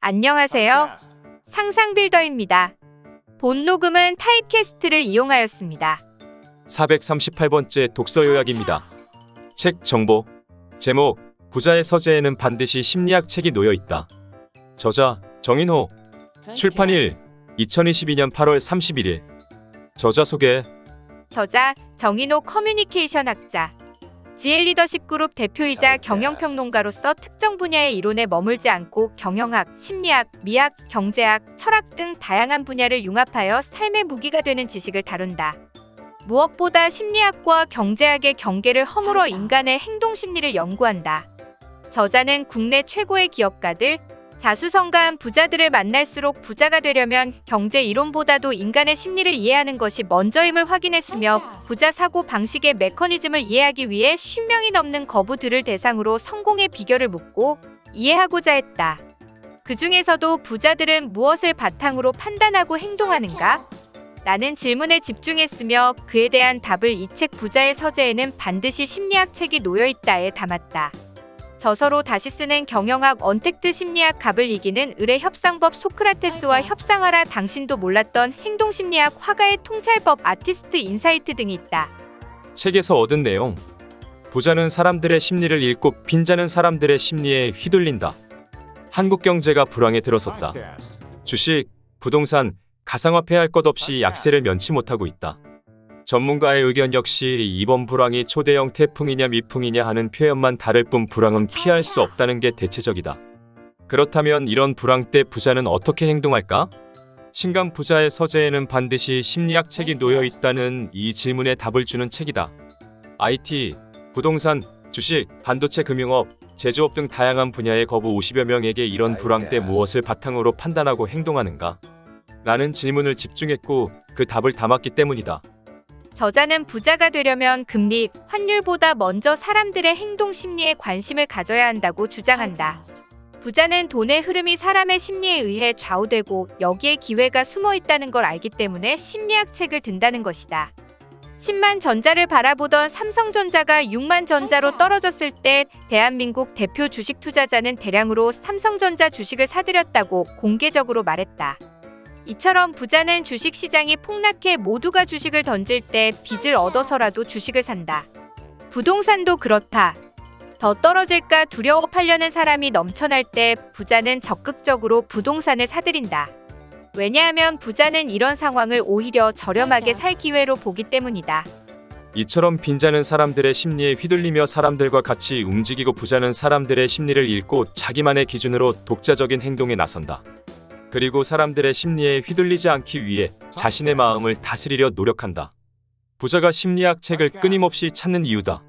안녕하세요. 상상빌더입니다. 본 녹음은 타입캐스트를 이용하였습니다. 438번째 독서 요약입니다. 책 정보. 제목: 부자의 서재에는 반드시 심리학 책이 놓여 있다. 저자: 정인호. 출판일: 2022년 8월 31일. 저자 소개. 저자: 정인호 커뮤니케이션 학자. GL 리더십 그룹 대표이자 경영평론가로서 특정 분야의 이론에 머물지 않고 경영학, 심리학, 미학, 경제학, 철학 등 다양한 분야를 융합하여 삶의 무기가 되는 지식을 다룬다. 무엇보다 심리학과 경제학의 경계를 허물어 인간의 행동 심리를 연구한다. 저자는 국내 최고의 기업가들, 자수성가한 부자들을 만날수록 부자가 되려면 경제 이론보다도 인간의 심리를 이해하는 것이 먼저임을 확인했으며, 부자 사고 방식의 메커니즘을 이해하기 위해 50명이 넘는 거부들을 대상으로 성공의 비결을 묻고 이해하고자 했다. 그 중에서도 부자들은 무엇을 바탕으로 판단하고 행동하는가? 라는 질문에 집중했으며, 그에 대한 답을 이 책 부자의 서재에는 반드시 심리학 책이 놓여 있다에 담았다. 저서로 다시 쓰는 경영학 언택트 심리학 갑을 이기는 을의 협상법 소크라테스와 협상하라 당신도 몰랐던 행동심리학 화가의 통찰법 아티스트 인사이트 등이 있다. 책에서 얻은 내용. 부자는 사람들의 심리를 읽고 빈자는 사람들의 심리에 휘둘린다. 한국 경제가 불황에 들어섰다. 주식, 부동산, 가상화폐 할 것 없이 약세를 면치 못하고 있다. 전문가의 의견 역시 이번 불황이 초대형 태풍이냐 미풍이냐 하는 표현만 다를 뿐 불황은 피할 수 없다는 게 대체적이다. 그렇다면 이런 불황 때 부자는 어떻게 행동할까? 신간 부자의 서재에는 반드시 심리학 책이 놓여 있다는 이 질문에 답을 주는 책이다. IT, 부동산, 주식, 반도체 금융업, 제조업 등 다양한 분야의 거부 50여 명에게 이런 불황 때 무엇을 바탕으로 판단하고 행동하는가? 라는 질문을 집중했고 그 답을 담았기 때문이다. 저자는 부자가 되려면 금리, 환율보다 먼저 사람들의 행동 심리에 관심을 가져야 한다고 주장한다. 부자는 돈의 흐름이 사람의 심리에 의해 좌우되고 여기에 기회가 숨어 있다는 걸 알기 때문에 심리학 책을 든다는 것이다. 10만 전자를 바라보던 삼성전자가 6만 전자로 떨어졌을 때 대한민국 대표 주식 투자자는 대량으로 삼성전자 주식을 사들였다고 공개적으로 말했다. 이처럼 부자는 주식시장이 폭락해 모두가 주식을 던질 때 빚을 얻어서라도 주식을 산다. 부동산도 그렇다. 더 떨어질까 두려워 팔려는 사람이 넘쳐날 때 부자는 적극적으로 부동산을 사들인다. 왜냐하면 부자는 이런 상황을 오히려 저렴하게 살 기회로 보기 때문이다. 이처럼 빈자는 사람들의 심리에 휘둘리며 사람들과 같이 움직이고 부자는 사람들의 심리를 읽고 자기만의 기준으로 독자적인 행동에 나선다. 그리고 사람들의 심리에 휘둘리지 않기 위해 자신의 마음을 다스리려 노력한다. 부자가 심리학 책을 끊임없이 찾는 이유다.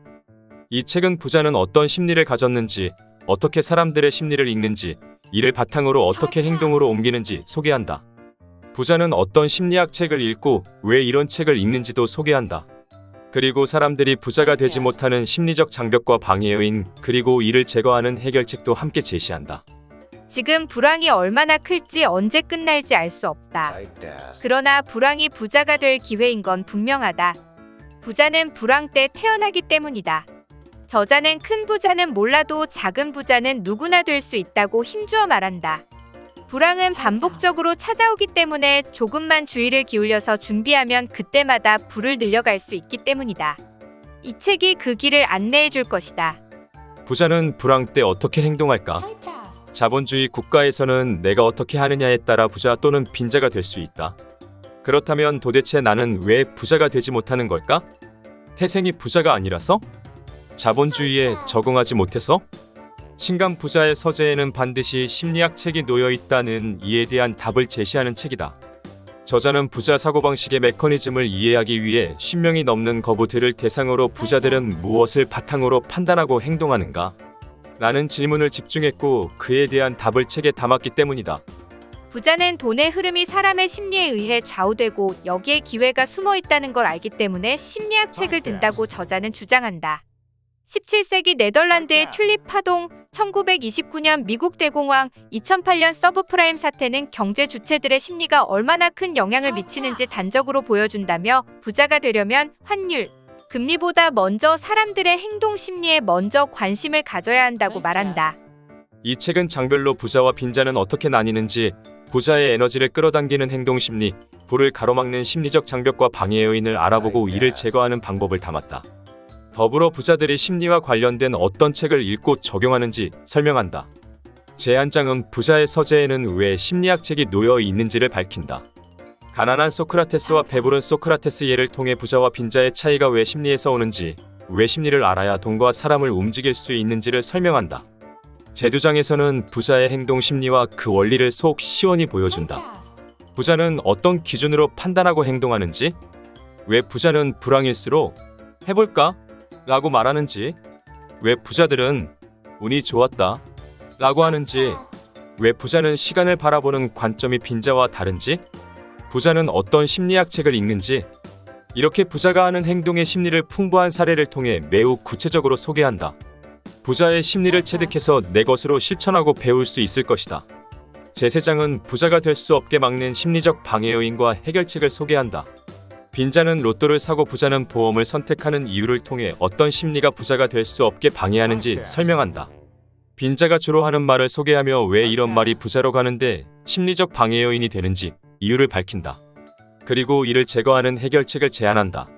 이 책은 부자는 어떤 심리를 가졌는지, 어떻게 사람들의 심리를 읽는지, 이를 바탕으로 어떻게 행동으로 옮기는지 소개한다. 부자는 어떤 심리학 책을 읽고 왜 이런 책을 읽는지도 소개한다. 그리고 사람들이 부자가 되지 못하는 심리적 장벽과 방해 요인, 그리고 이를 제거하는 해결책도 함께 제시한다. 지금 불황이 얼마나 클지 언제 끝날지 알 수 없다. 그러나 불황이 부자가 될 기회인 건 분명하다. 부자는 불황 때 태어나기 때문이다. 저자는 큰 부자는 몰라도 작은 부자는 누구나 될 수 있다고 힘주어 말한다. 불황은 반복적으로 찾아오기 때문에 조금만 주의를 기울여서 준비하면 그때마다 불을 늘려갈 수 있기 때문이다. 이 책이 그 길을 안내해 줄 것이다. 부자는 불황 때 어떻게 행동할까? 자본주의 국가에서는 내가 어떻게 하느냐에 따라 부자 또는 빈자가 될 수 있다. 그렇다면 도대체 나는 왜 부자가 되지 못하는 걸까? 태생이 부자가 아니라서? 자본주의에 적응하지 못해서? 신간 부자의 서재에는 반드시 심리학 책이 놓여 있다는 이에 대한 답을 제시하는 책이다. 저자는 부자 사고방식의 메커니즘을 이해하기 위해 10명이 넘는 거부들을 대상으로 부자들은 무엇을 바탕으로 판단하고 행동하는가? 라는 질문을 집중했고 그에 대한 답을 책에 담았기 때문이다. 부자는 돈의 흐름이 사람의 심리에 의해 좌우되고 여기에 기회가 숨어 있다는 걸 알기 때문에 심리학 책을 든다고 저자는 주장한다. 17세기 네덜란드의 튤립 파동, 1929년 미국 대공황, 2008년 서브프라임 사태는 경제 주체들의 심리가 얼마나 큰 영향을 미치는지 단적으로 보여준다며, 부자가 되려면 환율, 금리보다 먼저 사람들의 행동 심리에 먼저 관심을 가져야 한다고 말한다. 이 책은 장별로 부자와 빈자는 어떻게 나뉘는지, 부자의 에너지를 끌어당기는 행동 심리, 부를 가로막는 심리적 장벽과 방해 요인을 알아보고 이를 제거하는 방법을 담았다. 더불어 부자들이 심리와 관련된 어떤 책을 읽고 적용하는지 설명한다. 제1장은 부자의 서재에는 왜 심리학 책이 놓여 있는지를 밝힌다. 가난한 소크라테스와 배부른 소크라테스 예를 통해 부자와 빈자의 차이가 왜 심리에서 오는지, 왜 심리를 알아야 돈과 사람을 움직일 수 있는지를 설명한다. 제2장에서는 부자의 행동 심리와 그 원리를 속 시원히 보여준다. 부자는 어떤 기준으로 판단하고 행동하는지, 왜 부자는 불황일수록 해볼까? 라고 말하는지, 왜 부자들은 운이 좋았다 라고 하는지, 왜 부자는 시간을 바라보는 관점이 빈자와 다른지, 부자는 어떤 심리학 책을 읽는지, 이렇게 부자가 하는 행동의 심리를 풍부한 사례를 통해 매우 구체적으로 소개한다. 부자의 심리를 체득해서 내 것으로 실천하고 배울 수 있을 것이다. 제3장은 부자가 될 수 없게 막는 심리적 방해 요인과 해결책을 소개한다. 빈자는 로또를 사고 부자는 보험을 선택하는 이유를 통해 어떤 심리가 부자가 될 수 없게 방해하는지 설명한다. 빈자가 주로 하는 말을 소개하며 왜 이런 말이 부자로 가는데 심리적 방해 요인이 되는지 이유를 밝힌다. 그리고 이를 제거하는 해결책을 제안한다.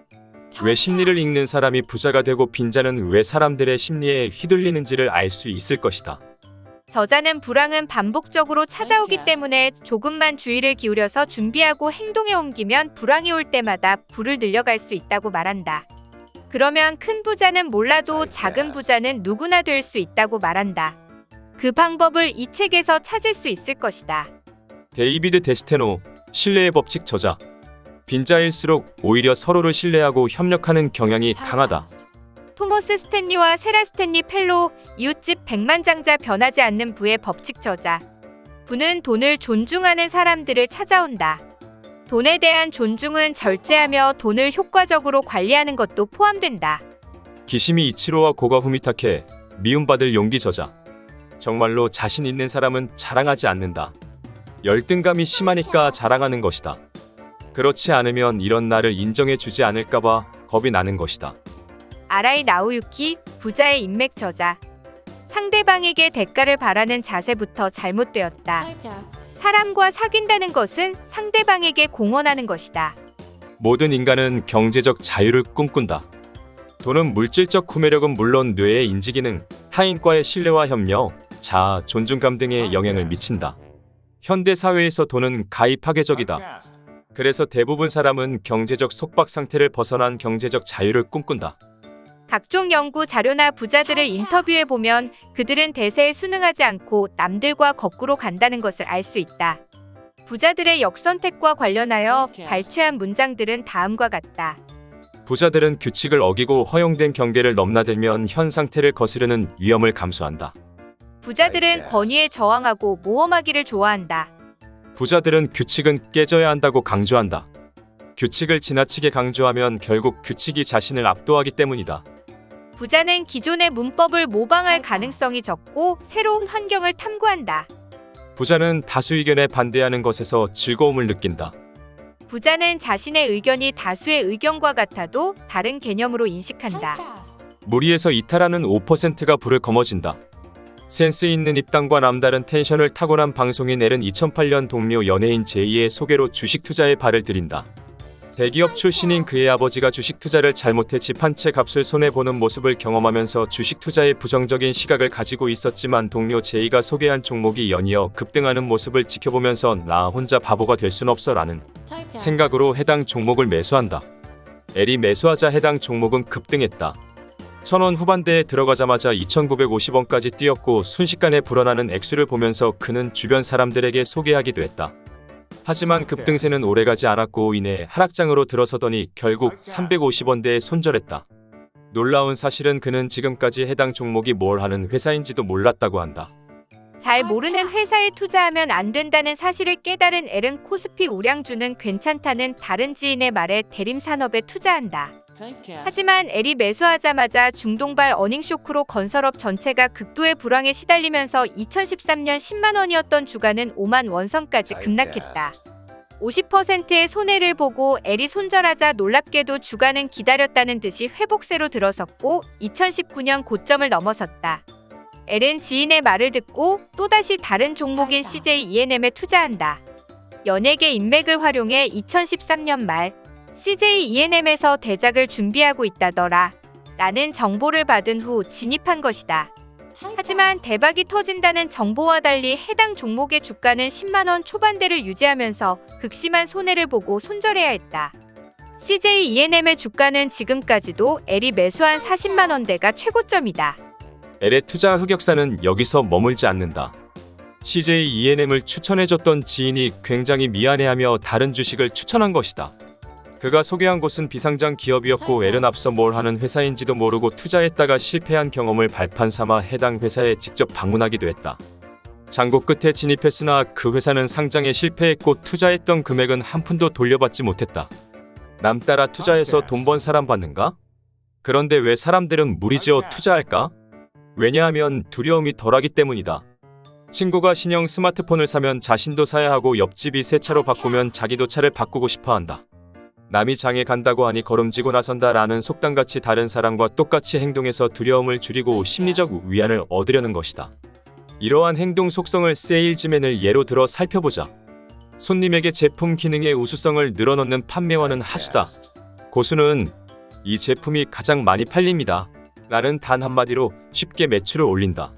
왜 심리를 읽는 사람이 부자가 되고 빈자는 왜 사람들의 심리에 휘둘리는지를 알 수 있을 것이다. 저자는 불황은 반복적으로 찾아오기 때문에 조금만 주의를 기울여서 준비하고 행동에 옮기면 불황이 올 때마다 부를 늘려갈 수 있다고 말한다. 그러면 큰 부자는 몰라도 작은 부자는 누구나 될 수 있다고 말한다. 그 방법을 이 책에서 찾을 수 있을 것이다. 데이비드 데스테노, 신뢰의 법칙 저자. 빈자일수록 오히려 서로를 신뢰하고 협력하는 경향이 강하다. 토머스 스탠리와 세라 스탠리 펠로우, 이웃집 백만장자 변하지 않는 부의 법칙 저자. 부는 돈을 존중하는 사람들을 찾아온다. 돈에 대한 존중은 절제하며 돈을 효과적으로 관리하는 것도 포함된다. 기시미 이치로와 고가 후미타케, 미움받을 용기 저자. 정말로 자신 있는 사람은 자랑하지 않는다. 열등감이 심하니까 자랑하는 것이다. 그렇지 않으면 이런 나를 인정해 주지 않을까봐 겁이 나는 것이다. 아라이 나오유키, 부자의 인맥 저자. 상대방에게 대가를 바라는 자세부터 잘못되었다. 사람과 사귄다는 것은 상대방에게 공헌하는 것이다. 모든 인간은 경제적 자유를 꿈꾼다. 돈은 물질적 구매력은 물론 뇌의 인지기능, 타인과의 신뢰와 협력, 자아, 존중감 등에 영향을 미친다. 현대 사회에서 돈은 가입파괴적이다. 그래서 대부분 사람은 경제적 속박 상태를 벗어난 경제적 자유를 꿈꾼다. 각종 연구 자료나 부자들을 인터뷰해보면 그들은 대세에 순응하지 않고 남들과 거꾸로 간다는 것을 알 수 있다. 부자들의 역선택과 관련하여 발췌한 문장들은 다음과 같다. 부자들은 규칙을 어기고 허용된 경계를 넘나들면 현 상태를 거스르는 위험을 감수한다. 부자들은 권위에 저항하고 모험하기를 좋아한다. 부자들은 규칙은 깨져야 한다고 강조한다. 규칙을 지나치게 강조하면 결국 규칙이 자신을 압도하기 때문이다. 부자는 기존의 문법을 모방할 가능성이 적고 새로운 환경을 탐구한다. 부자는 다수 의견에 반대하는 것에서 즐거움을 느낀다. 부자는 자신의 의견이 다수의 의견과 같아도 다른 개념으로 인식한다. 무리에서 이탈하는 5%가 불을 거머쥔다. 센스 있는 입담과 남다른 텐션을 타고난 방송인 앨은 2008년 동료 연예인 제이의 소개로 주식 투자에 발을 들인다. 대기업 출신인 그의 아버지가 주식 투자를 잘못해 집 한 채 값을 손해보는 모습을 경험하면서 주식 투자에 부정적인 시각을 가지고 있었지만 동료 제이가 소개한 종목이 연이어 급등하는 모습을 지켜보면서 나 혼자 바보가 될 순 없어 라는 생각으로 해당 종목을 매수한다. 앨이 매수하자 해당 종목은 급등했다. 1,000원 후반대에 들어가자마자 2,950원까지 뛰었고 순식간에 불어나는 액수를 보면서 그는 주변 사람들에게 소개하기도 했다. 하지만 급등세는 오래가지 않았고 이내 하락장으로 들어서더니 결국 350원대에 손절했다. 놀라운 사실은 그는 지금까지 해당 종목이 뭘 하는 회사인지도 몰랐다고 한다. 잘 모르는 회사에 투자하면 안 된다는 사실을 깨달은 앨은 코스피 우량주는 괜찮다는 다른 지인의 말에 대림산업에 투자한다. 하지만 앨이 매수하자마자 중동발 어닝쇼크로 건설업 전체가 극도의 불황에 시달리면서 2013년 10만 원이었던 주가는 5만 원선까지 급락했다. 50%의 손해를 보고 앨이 손절하자 놀랍게도 주가는 기다렸다는 듯이 회복세로 들어섰고 2019년 고점을 넘어섰다. L은 지인의 말을 듣고 또다시 다른 종목인 CJ E&M에 투자한다. 연예계 인맥을 활용해 2013년 말 CJ E&M에서 대작을 준비하고 있다더라 라는 정보를 받은 후 진입한 것이다. 하지만 대박이 터진다는 정보와 달리 해당 종목의 주가는 10만원 초반대를 유지하면서 극심한 손해를 보고 손절해야 했다. CJ E&M의 주가는 지금까지도 L이 매수한 40만원대가 최고점이다. L의 투자 흑역사는 여기서 머물지 않는다. CJ E&M을 추천해줬던 지인이 굉장히 미안해하며 다른 주식을 추천한 것이다. 그가 소개한 곳은 비상장 기업이었고 L은 앞서 뭘 하는 회사인지도 모르고 투자했다가 실패한 경험을 발판 삼아 해당 회사에 직접 방문하기도 했다. 장고 끝에 진입했으나 그 회사는 상장에 실패했고 투자했던 금액은 한 푼도 돌려받지 못했다. 남 따라 투자해서 돈 번 사람 받는가? 그런데 왜 사람들은 무리지어 투자할까? 왜냐하면 두려움이 덜하기 때문이다. 친구가 신형 스마트폰을 사면 자신도 사야 하고 옆집이 새 차로 바꾸면 자기도 차를 바꾸고 싶어 한다. 남이 장에 간다고 하니 걸음지고 나선다라는 속담같이 다른 사람과 똑같이 행동해서 두려움을 줄이고 심리적 위안을 얻으려는 것이다. 이러한 행동 속성을 세일즈맨을 예로 들어 살펴보자. 손님에게 제품 기능의 우수성을 늘어놓는 판매원은 하수다. 고수는 이 제품이 가장 많이 팔립니다. 라는 단 한마디로 쉽게 매출을 올린다.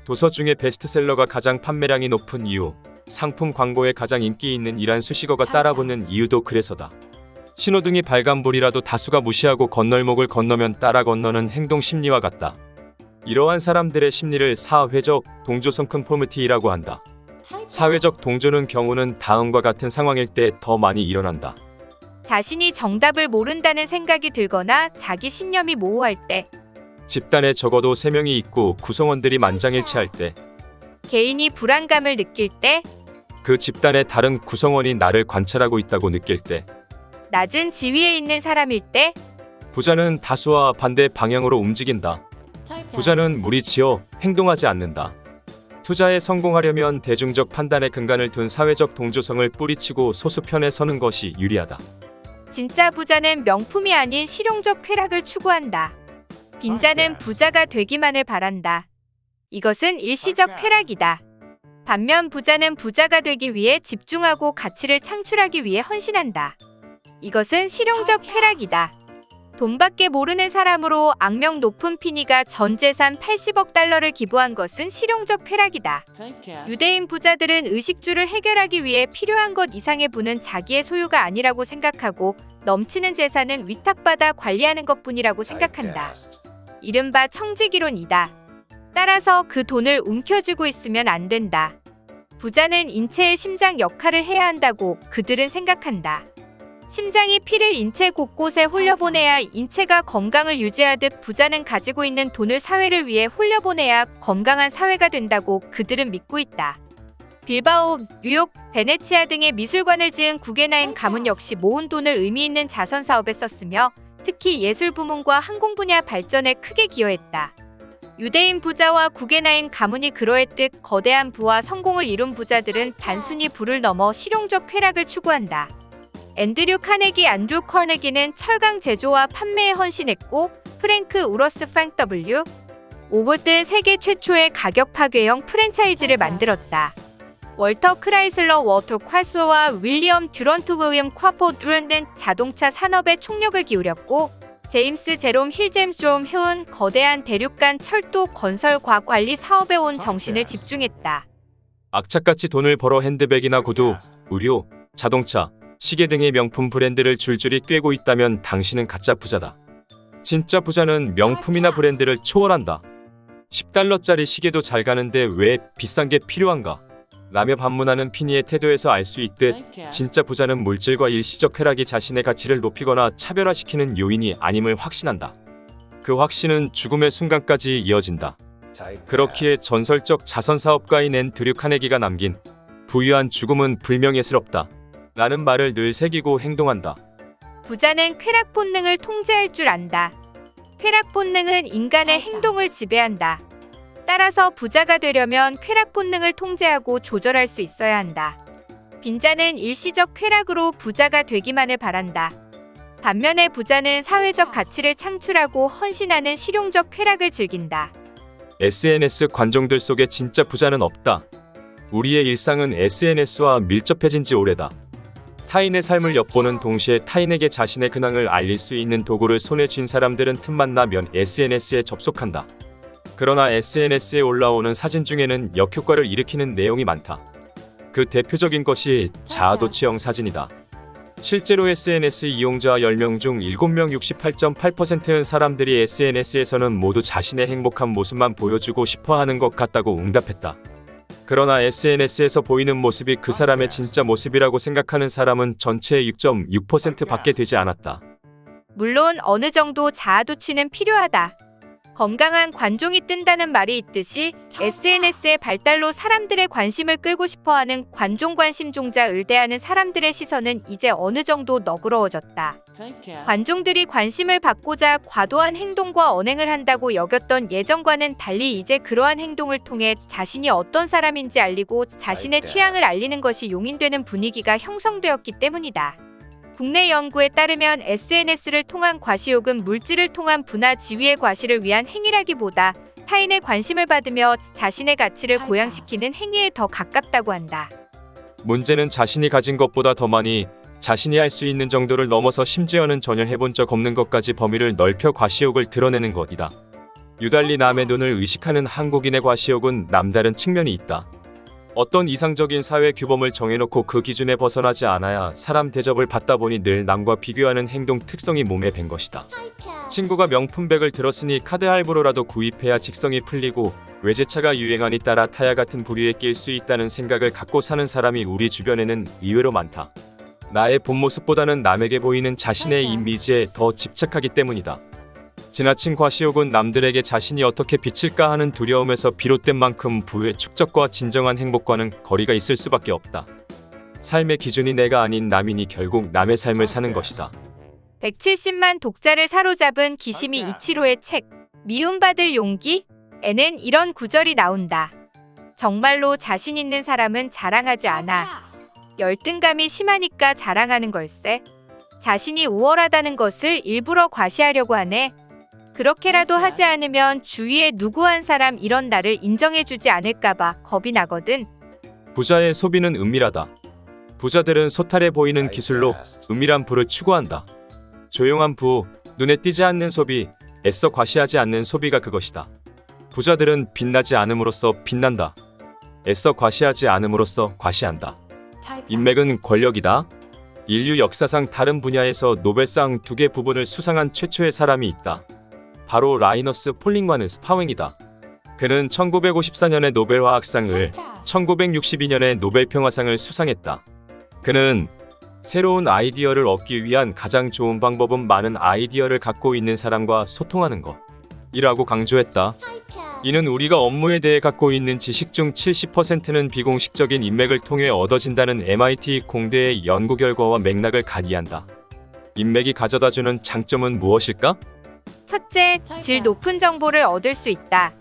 도서 중에 베스트셀러가 가장 판매량이 높은 이유, 상품 광고에 가장 인기 있는 이란 수식어가 따라붙는 이유도 그래서다. 신호등이 빨간불이라도 다수가 무시하고 건널목을 건너면 따라 건너는 행동 심리와 같다. 이러한 사람들의 심리를 사회적 동조성 컨포미티라고 한다. 사회적 동조는 경우는 다음과 같은 상황일 때 더 많이 일어난다. 자신이 정답을 모른다는 생각이 들거나 자기 신념이 모호할 때, 집단에 적어도 3명이 있고 구성원들이 만장일치할 때, 개인이 불안감을 느낄 때, 그 집단의 다른 구성원이 나를 관찰하고 있다고 느낄 때, 낮은 지위에 있는 사람일 때, 부자는 다수와 반대 방향으로 움직인다. 부자는 무리지어 행동하지 않는다. 투자에 성공하려면 대중적 판단에 근간을 둔 사회적 동조성을 뿌리치고 소수 편에 서는 것이 유리하다. 진짜 부자는 명품이 아닌 실용적 쾌락을 추구한다. 빈자는 부자가 되기만을 바란다. 이것은 일시적 쾌락이다. 반면 부자는 부자가 되기 위해 집중하고 가치를 창출하기 위해 헌신한다. 이것은 실용적 쾌락이다. 돈밖에 모르는 사람으로 악명 높은 피니가 전 재산 80억 달러를 기부한 것은 실용적 쾌락이다. 유대인 부자들은 의식주를 해결하기 위해 필요한 것 이상의 부는 자기의 소유가 아니라고 생각하고 넘치는 재산은 위탁받아 관리하는 것뿐이라고 생각한다. 이른바 청지기론이다. 따라서 그 돈을 움켜쥐고 있으면 안 된다. 부자는 인체의 심장 역할을 해야 한다고 그들은 생각한다. 심장이 피를 인체 곳곳에 홀려보내야 인체가 건강을 유지하듯 부자는 가지고 있는 돈을 사회를 위해 홀려보내야 건강한 사회가 된다고 그들은 믿고 있다. 빌바오, 뉴욕, 베네치아 등의 미술관을 지은 구겐하임 가문 역시 모은 돈을 의미 있는 자선 사업에 썼으며 특히 예술 부문과 항공 분야 발전에 크게 기여했다. 유대인 부자와 구겐하임 가문이 그러했듯 거대한 부와 성공을 이룬 부자들은 단순히 부를 넘어 실용적 쾌락을 추구한다. 앤드류 안드루 커네기는 철강 제조와 판매에 헌신했고 프랭크 우러스 프랭크 W. 오볼트는 세계 최초의 가격 파괴형 프랜차이즈를 만들었다. 월터 크라이슬러 워터 콰스와 윌리엄 듀런트 윌리엄 콰포 듀런트는 자동차 산업에 총력을 기울였고 제임스 제롬 힐 제임스 제롬 힐은 거대한 대륙간 철도 건설과 관리 사업에 온 정신을 집중했다. 악착같이 돈을 벌어 핸드백이나 구두, 의류, 자동차, 시계 등의 명품 브랜드를 줄줄이 꿰고 있다면 당신은 가짜 부자다. 진짜 부자는 명품이나 브랜드를 초월한다. 10달러짜리 시계도 잘 가는데 왜 비싼 게 필요한가? 라며 반문하는 피니의 태도에서 알 수 있듯 진짜 부자는 물질과 일시적 쾌락이 자신의 가치를 높이거나 차별화시키는 요인이 아님을 확신한다. 그 확신은 죽음의 순간까지 이어진다. 그렇기에 전설적 자선사업가인 앤드류 카네기가 남긴 부유한 죽음은 불명예스럽다. 라는 말을 늘 새기고 행동한다. 부자는 쾌락 본능을 통제할 줄 안다. 쾌락 본능은 인간의 행동을 지배한다. 따라서 부자가 되려면 쾌락 본능을 통제하고 조절할 수 있어야 한다. 빈자는 일시적 쾌락으로 부자가 되기만을 바란다. 반면에 부자는 사회적 가치를 창출하고 헌신하는 실용적 쾌락을 즐긴다. SNS 관종들 속에 진짜 부자는 없다. 우리의 일상은 SNS와 밀접해진 지 오래다. 타인의 삶을 엿보는 동시에 타인에게 자신의 근황을 알릴 수 있는 도구를 손에 쥔 사람들은 틈만 나면 SNS에 접속한다. 그러나 SNS에 올라오는 사진 중에는 역효과를 일으키는 내용이 많다. 그 대표적인 것이 자아도취형 사진이다. 실제로 SNS 이용자 10명 중 7명 68.8%는 사람들이 SNS에서는 모두 자신의 행복한 모습만 보여주고 싶어 하는 것 같다고 응답했다. 그러나 SNS에서 보이는 모습이 그 사람의 진짜 모습이라고 생각하는 사람은 전체의 6.6%밖에 되지 않았다. 물론 어느 정도 자아도취는 필요하다. 건강한 관종이 뜬다는 말이 있듯이 SNS의 발달로 사람들의 관심을 끌고 싶어하는 관종 관심종자 을대하는 사람들의 시선은 이제 어느 정도 너그러워졌다. 관종들이 관심을 받고자 과도한 행동과 언행을 한다고 여겼던 예전과는 달리 이제 그러한 행동을 통해 자신이 어떤 사람인지 알리고 자신의 취향을 알리는 것이 용인되는 분위기가 형성되었기 때문이다. 국내 연구에 따르면 SNS를 통한 과시욕은 물질을 통한 부나 지위의 과시를 위한 행위라기보다 타인의 관심을 받으며 자신의 가치를 고양시키는 행위에 더 가깝다고 한다. 문제는 자신이 가진 것보다 더 많이 자신이 할 수 있는 정도를 넘어서 심지어는 전혀 해본 적 없는 것까지 범위를 넓혀 과시욕을 드러내는 것이다. 유달리 남의 눈을 의식하는 한국인의 과시욕은 남다른 측면이 있다. 어떤 이상적인 사회 규범을 정해놓고 그 기준에 벗어나지 않아야 사람 대접을 받다 보니 늘 남과 비교하는 행동 특성이 몸에 밴 것이다. 친구가 명품백을 들었으니 카드 할부로라도 구입해야 직성이 풀리고 외제차가 유행하니 따라 타야 같은 부류에 낄 수 있다는 생각을 갖고 사는 사람이 우리 주변에는 의외로 많다. 나의 본 모습보다는 남에게 보이는 자신의 이미지에 더 집착하기 때문이다. 지나친 과시욕은 남들에게 자신이 어떻게 비칠까 하는 두려움에서 비롯된 만큼 부의 축적과 진정한 행복과는 거리가 있을 수밖에 없다. 삶의 기준이 내가 아닌 남이니 결국 남의 삶을 사는 것이다. 170만 독자를 사로잡은 기시미 이치로의 책 미움받을 용기에는 이런 구절이 나온다. 정말로 자신 있는 사람은 자랑하지 않아. 열등감이 심하니까 자랑하는 걸세. 자신이 우월하다는 것을 일부러 과시하려고 하네. 그렇게라도 하지 않으면 주위에 누구 한 사람 이런 나를 인정해주지 않을까봐 겁이 나거든. 부자의 소비는 은밀하다. 부자들은 소탈해 보이는 기술로 은밀한 부를 추구한다. 조용한 부, 눈에 띄지 않는 소비, 애써 과시하지 않는 소비가 그것이다. 부자들은 빛나지 않음으로써 빛난다. 애써 과시하지 않음으로써 과시한다. 인맥은 권력이다. 인류 역사상 다른 분야에서 노벨상 2개 부분을 수상한 최초의 사람이 있다. 바로 라이너스 폴링과는 스파웽이다. 그는 1954년에 노벨 화학상을, 1962년에 노벨 평화상을 수상했다. 그는 새로운 아이디어를 얻기 위한 가장 좋은 방법은 많은 아이디어를 갖고 있는 사람과 소통하는 것이라고 강조했다. 이는 우리가 업무에 대해 갖고 있는 지식 중 70%는 비공식적인 인맥을 통해 얻어진다는 MIT 공대의 연구 결과와 맥락을 가리한다. 인맥이 가져다주는 장점은 무엇일까? 첫째, 질 높은 정보를 얻을 수 있다.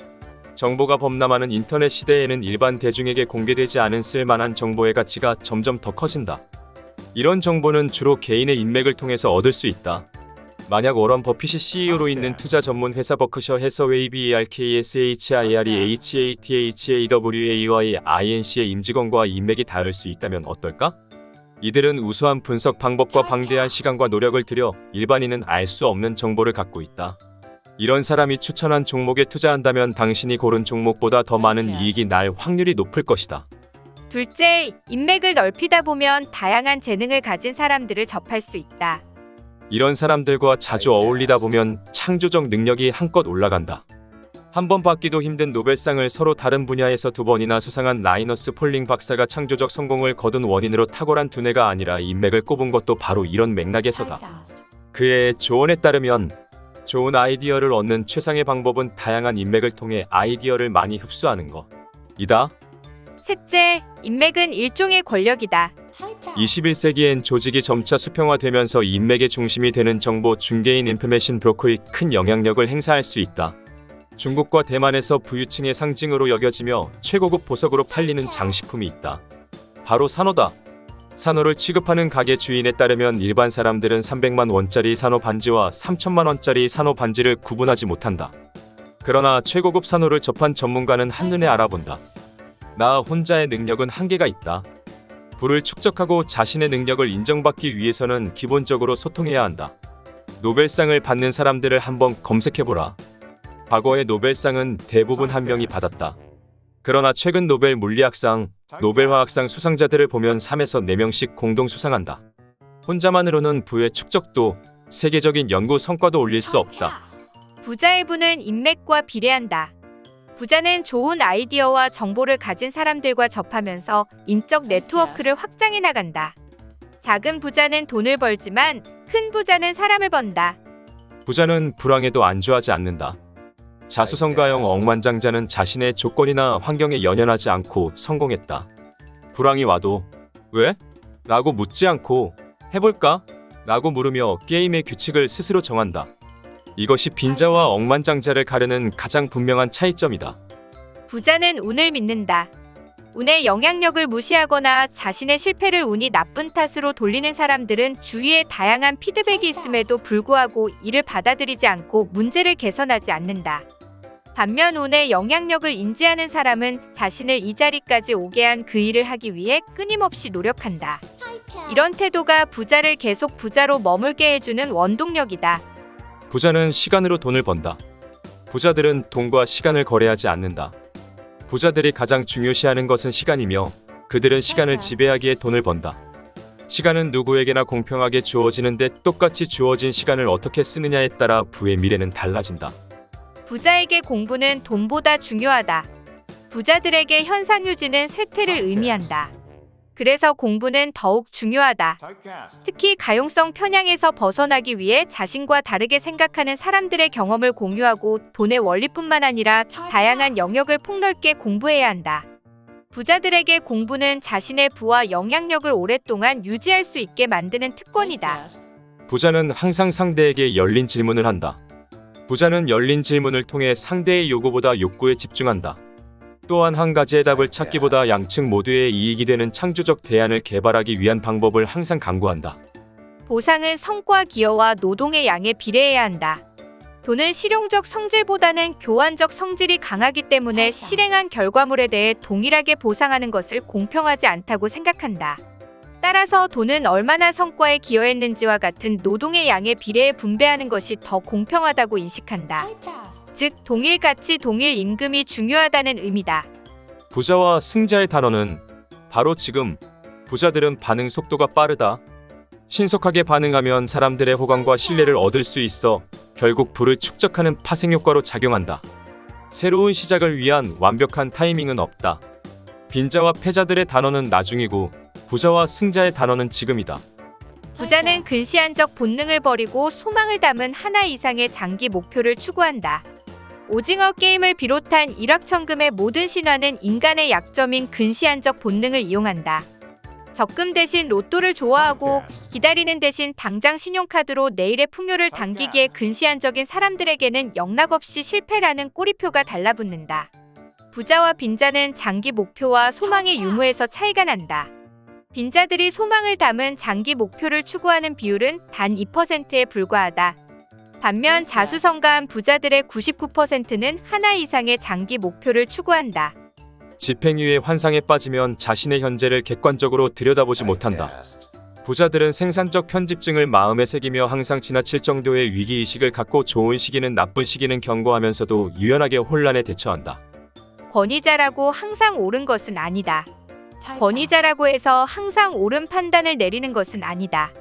정보가 범람하는 인터넷 시대에는 일반 대중에게 공개되지 않은 쓸만한 정보의 가치가 점점 더 커진다. 이런 정보는 주로 개인의 인맥을 통해서 얻을 수 있다. 만약 워런 버핏이 CEO로 있는 투자 전문 회사 버크셔 해서웨이 BERKSHIRE HATHAWAINC의 임직원과 인맥이 닿을 수 있다면 어떨까? 이들은 우수한 분석 방법과 방대한 시간과 노력을 들여 일반인은 알 수 없는 정보를 갖고 있다. 이런 사람이 추천한 종목에 투자한다면 당신이 고른 종목보다 더 많은 이익이 날 확률이 높을 것이다. 둘째, 인맥을 넓히다 보면 다양한 재능을 가진 사람들을 접할 수 있다. 이런 사람들과 자주 어울리다 보면 창조적 능력이 한껏 올라간다. 한 번 받기도 힘든 노벨상을 서로 다른 분야에서 2번이나 수상한 라이너스 폴링 박사가 창조적 성공을 거둔 원인으로 탁월한 두뇌가 아니라 인맥을 꼽은 것도 바로 이런 맥락에서다. 그의 조언에 따르면 좋은 아이디어를 얻는 최상의 방법은 다양한 인맥을 통해 아이디어를 많이 흡수하는 것이다. 셋째, 인맥은 일종의 권력이다. 21세기엔 조직이 점차 수평화되면서 인맥의 중심이 되는 정보 중개인 인포메이션 브로커의 큰 영향력을 행사할 수 있다. 중국과 대만에서 부유층의 상징으로 여겨지며 최고급 보석으로 팔리는 장식품이 있다. 바로 산호다. 산호를 취급하는 가게 주인에 따르면 일반 사람들은 300만 원짜리 산호 반지와 3천만 원짜리 산호 반지를 구분하지 못한다. 그러나 최고급 산호를 접한 전문가는 한눈에 알아본다. 나 혼자의 능력은 한계가 있다. 부를 축적하고 자신의 능력을 인정받기 위해서는 기본적으로 소통해야 한다. 노벨상을 받는 사람들을 한번 검색해보라. 과거의 노벨상은 대부분 한 명이 받았다. 그러나 최근 노벨 물리학상, 노벨 화학상 수상자들을 보면 3에서 4명씩 공동 수상한다. 혼자만으로는 부의 축적도, 세계적인 연구 성과도 올릴 수 없다. 부자의 부는 인맥과 비례한다. 부자는 좋은 아이디어와 정보를 가진 사람들과 접하면서 인적 네트워크를 확장해 나간다. 작은 부자는 돈을 벌지만 큰 부자는 사람을 번다. 부자는 불황에도 안주하지 않는다. 자수성가형 억만장자는 자신의 조건이나 환경에 연연하지 않고 성공했다. 불황이 와도 왜? 라고 묻지 않고 해볼까? 라고 물으며 게임의 규칙을 스스로 정한다. 이것이 빈자와 억만장자를 가르는 가장 분명한 차이점이다. 부자는 운을 믿는다. 운의 영향력을 무시하거나 자신의 실패를 운이 나쁜 탓으로 돌리는 사람들은 주위에 다양한 피드백이 있음에도 불구하고 이를 받아들이지 않고 문제를 개선하지 않는다. 반면 운의 영향력을 인지하는 사람은 자신을 이 자리까지 오게 한 그 일을 하기 위해 끊임없이 노력한다. 이런 태도가 부자를 계속 부자로 머물게 해주는 원동력이다. 부자는 시간으로 돈을 번다. 부자들은 돈과 시간을 거래하지 않는다. 부자들이 가장 중요시하는 것은 시간이며 그들은 시간을 지배하기에 돈을 번다. 시간은 누구에게나 공평하게 주어지는데 똑같이 주어진 시간을 어떻게 쓰느냐에 따라 부의 미래는 달라진다. 부자에게 공부는 돈보다 중요하다. 부자들에게 현상유지는 쇠퇴를 의미한다. 그래서 공부는 더욱 중요하다. 특히 가용성 편향에서 벗어나기 위해 자신과 다르게 생각하는 사람들의 경험을 공유하고 돈의 원리뿐만 아니라 다양한 영역을 폭넓게 공부해야 한다. 부자들에게 공부는 자신의 부와 영향력을 오랫동안 유지할 수 있게 만드는 특권이다. 부자는 항상 상대에게 열린 질문을 한다. 부자는 열린 질문을 통해 상대의 요구보다 욕구에 집중한다. 또한 한 가지의 답을 찾기보다 양측 모두의 이익이 되는 창조적 대안을 개발하기 위한 방법을 항상 강구한다. 보상은 성과 기여와 노동의 양에 비례해야 한다. 돈은 실용적 성질보다는 교환적 성질이 강하기 때문에 실행한 결과물에 대해 동일하게 보상하는 것을 공평하지 않다고 생각한다. 따라서 돈은 얼마나 성과에 기여했는지와 같은 노동의 양에 비례해 분배하는 것이 더 공평하다고 인식한다. 즉, 동일 가치, 동일 임금이 중요하다는 의미다. 부자와 승자의 단어는 바로 지금. 부자들은 반응 속도가 빠르다. 신속하게 반응하면 사람들의 호감과 신뢰를 얻을 수 있어 결국 부를 축적하는 파생 효과로 작용한다. 새로운 시작을 위한 완벽한 타이밍은 없다. 빈자와 패자들의 단어는 나중이고 부자와 승자의 단어는 지금이다. 부자는 근시안적 본능을 버리고 소망을 담은 하나 이상의 장기 목표를 추구한다. 오징어 게임을 비롯한 일확천금의 모든 신화는 인간의 약점인 근시안적 본능을 이용한다. 적금 대신 로또를 좋아하고 기다리는 대신 당장 신용카드로 내일의 풍요를 당기기에 근시안적인 사람들에게는 영락없이 실패라는 꼬리표가 달라붙는다. 부자와 빈자는 장기 목표와 소망의 유무에서 차이가 난다. 빈자들이 소망을 담은 장기 목표를 추구하는 비율은 단 2%에 불과하다. 반면 자수성가한 부자들의 99%는 하나 이상의 장기 목표를 추구한다. 집행유예 환상에 빠지면 자신의 현재를 객관적으로 들여다보지 못한다. 부자들은 생산적 편집증을 마음에 새기며 항상 지나칠 정도의 위기의식을 갖고 좋은 시기는 나쁜 시기는 경고하면서도 유연하게 혼란에 대처한다. 권위자라고 항상 옳은 것은 아니다. 권위자라고 해서 항상 옳은 판단을 내리는 것은 아니다.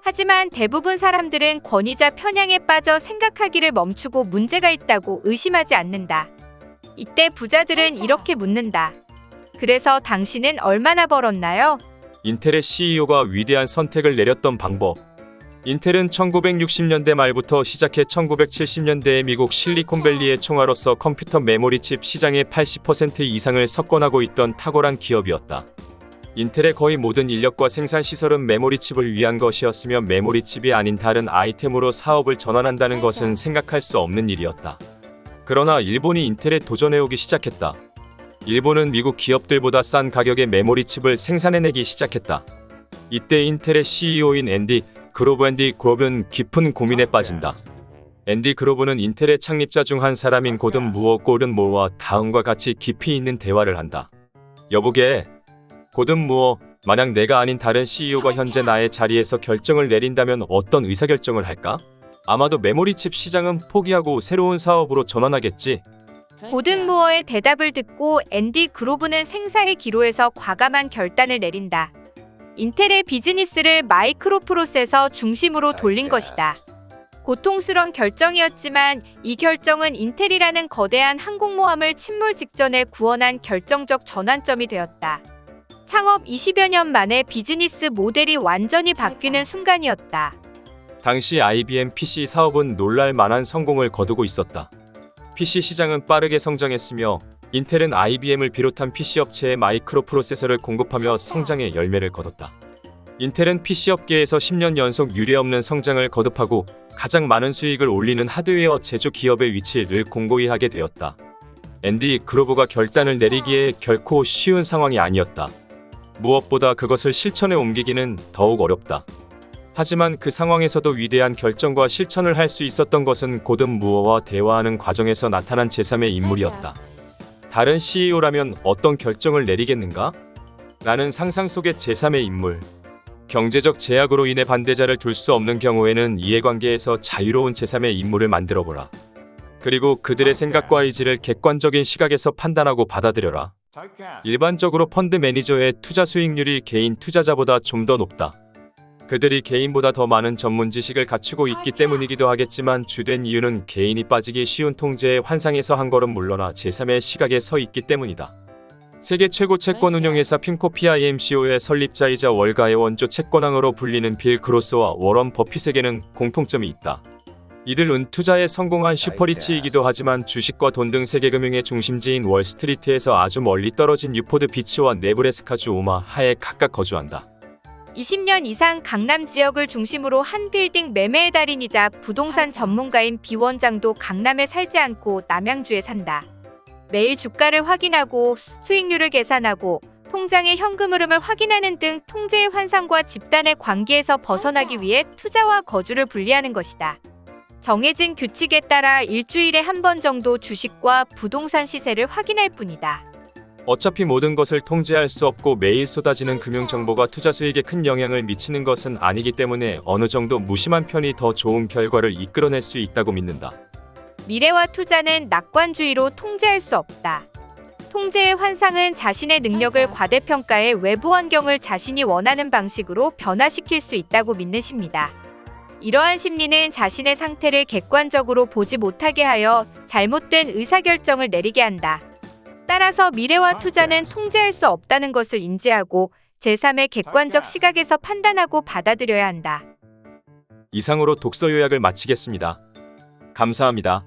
하지만 대부분 사람들은 권위자 편향에 빠져 생각하기를 멈추고 문제가 있다고 의심하지 않는다. 이때 부자들은 이렇게 묻는다. 그래서 당신은 얼마나 벌었나요? 인텔의 CEO가 위대한 선택을 내렸던 방법. 인텔은 1960년대 말부터 시작해 1970년대에 미국 실리콘밸리의 총화로서 컴퓨터 메모리 칩 시장의 80% 이상을 석권하고 있던 탁월한 기업이었다. 인텔의 거의 모든 인력과 생산 시설은 메모리 칩을 위한 것이었으며 메모리 칩이 아닌 다른 아이템으로 사업을 전환한다는 것은 생각할 수 없는 일이었다. 그러나 일본이 인텔에 도전해오기 시작했다. 일본은 미국 기업들보다 싼 가격의 메모리 칩을 생산해내기 시작했다. 이때 인텔의 CEO인 앤디 그로브는 깊은 고민에 빠진다. 앤디 그로브는 인텔의 창립자 중 한 사람인 고든 무어 고든 무어와 다음과 같이 깊이 있는 대화를 한다. 여보게, 고든 무어, 만약 내가 아닌 다른 CEO가 현재 나의 자리에서 결정을 내린다면 어떤 의사결정을 할까? 아마도 메모리칩 시장은 포기하고 새로운 사업으로 전환하겠지. 고든 무어의 대답을 듣고 앤디 그로브는 생사의 기로에서 과감한 결단을 내린다. 인텔의 비즈니스를 마이크로 프로세서 중심으로 돌린 것이다. 고통스러운 결정이었지만 이 결정은 인텔이라는 거대한 항공모함을 침몰 직전에 구원한 결정적 전환점이 되었다. 창업 20여 년 만에 비즈니스 모델이 완전히 바뀌는 순간이었다. 당시 IBM PC 사업은 놀랄 만한 성공을 거두고 있었다. PC 시장은 빠르게 성장했으며 인텔은 IBM을 비롯한 PC 업체에 마이크로 프로세서를 공급하며 성장의 열매를 거뒀다. 인텔은 PC 업계에서 10년 연속 유례없는 성장을 거듭하고 가장 많은 수익을 올리는 하드웨어 제조 기업의 위치를 공고히 하게 되었다. 앤디 그로브가 결단을 내리기에 결코 쉬운 상황이 아니었다. 무엇보다 그것을 실천에 옮기기는 더욱 어렵다. 하지만 그 상황에서도 위대한 결정과 실천을 할 수 있었던 것은 고든 무어와 대화하는 과정에서 나타난 제3의 인물이었다. 다른 CEO라면 어떤 결정을 내리겠는가? 나는 상상 속의 제3의 인물. 경제적 제약으로 인해 반대자를 둘 수 없는 경우에는 이해관계에서 자유로운 제3의 인물을 만들어보라. 그리고 그들의 생각과 의지를 객관적인 시각에서 판단하고 받아들여라. 일반적으로 펀드 매니저의 투자 수익률이 개인 투자자보다 좀 더 높다. 그들이 개인보다 더 많은 전문 지식을 갖추고 있기 때문이기도 하겠지만 주된 이유는 개인이 빠지기 쉬운 통제의 환상에서 한 걸음 물러나 제3의 시각에 서 있기 때문이다. 세계 최고 채권 운용회사 핀코 PIMCO의 설립자이자 월가의 원조 채권왕으로 불리는 빌 그로스와 워런 버핏에게는 공통점이 있다. 이들은 투자에 성공한 슈퍼리치이기도 하지만 주식과 돈 등 세계금융의 중심지인 월스트리트에서 아주 멀리 떨어진 유포드 비치와 네브래스카주 오마하에 각각 거주한다. 20년 이상 강남 지역을 중심으로 한 빌딩 매매의 달인이자 부동산 전문가인 비 원장도 강남에 살지 않고 남양주에 산다. 매일 주가를 확인하고 수익률을 계산하고 통장의 현금 흐름을 확인하는 등 통제의 환상과 집단의 관계에서 벗어나기 위해 투자와 거주를 분리하는 것이다. 정해진 규칙에 따라 일주일에 한 번 정도 주식과 부동산 시세를 확인할 뿐이다. 어차피 모든 것을 통제할 수 없고 매일 쏟아지는 금융정보가 투자 수익에 큰 영향을 미치는 것은 아니기 때문에 어느 정도 무심한 편이 더 좋은 결과를 이끌어낼 수 있다고 믿는다. 미래와 투자는 낙관주의로 통제할 수 없다. 통제의 환상은 자신의 능력을 과대평가해 외부 환경을 자신이 원하는 방식으로 변화시킬 수 있다고 믿는 심리다. 이러한 심리는 자신의 상태를 객관적으로 보지 못하게 하여 잘못된 의사결정을 내리게 한다. 따라서 미래와 투자는 통제할 수 없다는 것을 인지하고 제3의 객관적 시각에서 판단하고 받아들여야 한다. 이상으로 독서 요약을 마치겠습니다. 감사합니다.